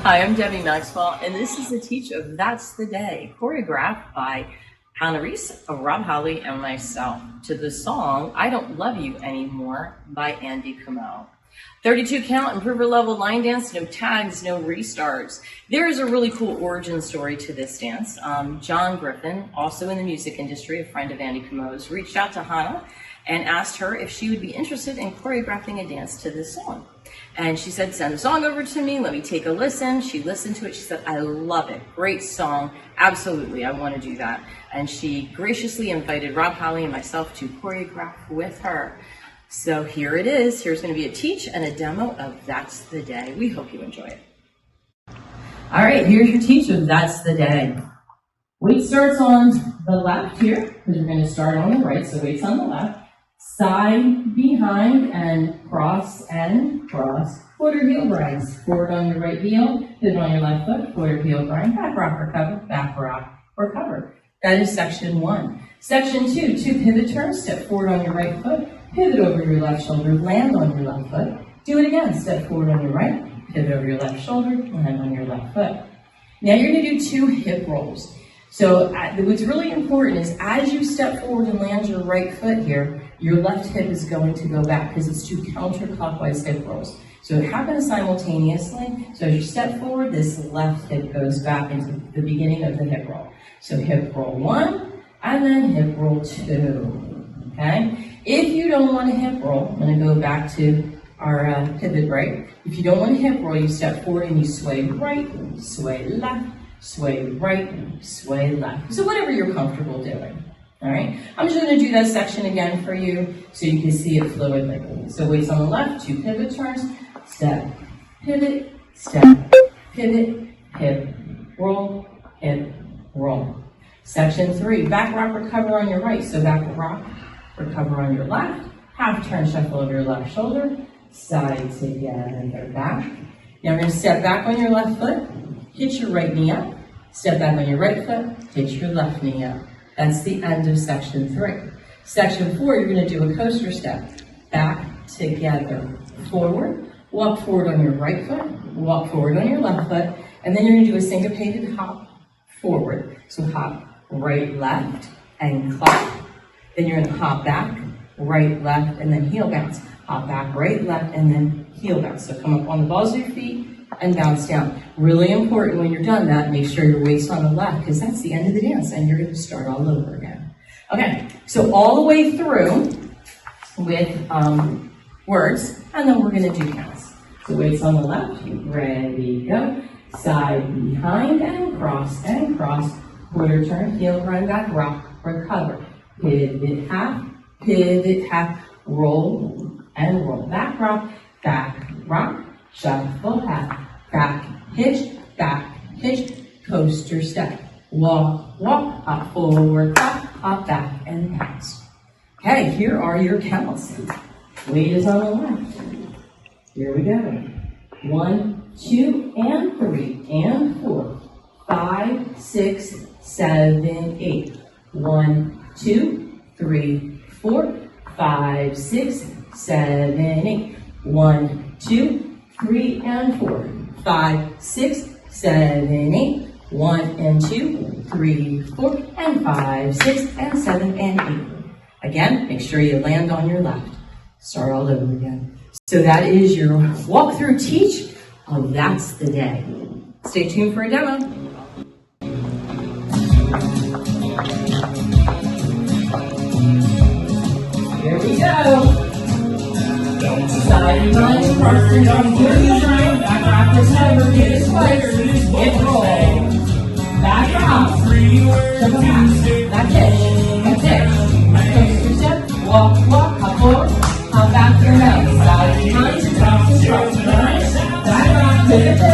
Hi, I'm Debbie Maxwell, and this is a teach of That's the Day, choreographed by Hana, Ries, Holley, and myself, to the song I Don't Love You Anymore by Comeau. 32 count, improver level line dance, no tags, no restarts. There is a really cool origin story to this dance. John Griffin, also in the music industry, a friend of Comeau's, reached out to Hana and asked her if she would be interested in choreographing a dance to this song. And she said, send the song over to me, let me take a listen. She listened to it, she said, I love it, great song, absolutely, I want to do that. And she graciously invited Holley and myself to choreograph with her. So here it is, here's going to be a teach and a demo of That's the Day. We hope you enjoy it. All right, here's your teach of That's the Day. Weight starts on the left here, because we're going to start on the right, so weight's on the left. Side, behind, and cross, quarter heel grinds. Forward on your right heel, pivot on your left foot, quarter heel grind, back rock, recover, back rock, recover. That is section 1. Section 2, 2 pivot turns, step forward on your right foot, pivot over your left shoulder, land on your left foot. Do it again, step forward on your right, pivot over your left shoulder, land on your left foot. Now you're going to do 2 hip rolls. So what's really important is as you step forward and land your right foot here, your left hip is going to go back because it's 2 counterclockwise hip rolls. So it happens simultaneously. So as you step forward, this left hip goes back into the beginning of the hip roll. So hip roll 1 and then hip roll 2. Okay? If you don't want a hip roll, I'm going to go back to our pivot break. If you don't want a hip roll, you step forward and you sway right, sway left, sway right, sway left. So whatever you're comfortable doing. All right, I'm just going to do that section again for you so you can see it fluidly. So weights on the left, 2 pivot turns, step, pivot, hip, roll, hip, roll. Section 3, back rock, recover on your right. So back rock, recover on your left, half turn, shuffle over your left shoulder, side together, back. Now we're going to step back on your left foot, hit your right knee up, step back on your right foot, hit your left knee up. That's the end of section 3. Section 4, you're going to do a coaster step. Back, together, forward. Walk forward on your right foot, walk forward on your left foot, and then you're going to do a syncopated hop forward. So hop right, left, and clap. Then you're going to hop back, right, left, and then heel bounce. Hop back, right, left, and then heel bounce. So come up on the balls of your feet and bounce down. Really important when you're done that, make sure your weight's on the left because that's the end of the dance and you're going to start all over again. Okay, so all the way through with words, and then we're going to do counts. So weights on the left, ready, go. Side, behind, and cross, quarter turn, heel grind, back, rock, recover. Pivot, half, roll, and roll. Back, rock, shuffle, half, back, hitch, coaster step. Walk, hop forward, hop back, and bounce. Okay, here are your counts. Weight is on the left. Here we go. 1, 2, and 3, and 4, 5, 6, 7, 8. 1, 2, 3, 4, 5, 6, 7, 8. 1, 2, 3, and 4, 5, 6, 7, 8. 1 and 2, 3, 4, and 5, 6, and 7, and 8. Again, make sure you land on your left. Start all over again. So that is your walkthrough teach of That's the Day. Stay tuned for a demo. Here we go. Side line, cross the arm, here you try. Back rock, recover, get it twice. Hip roll. Back rock. Double back. Back hitch. Coaster step. Walk, hop forward. Hop back your nose. Side behind, cross, back rock, pivot.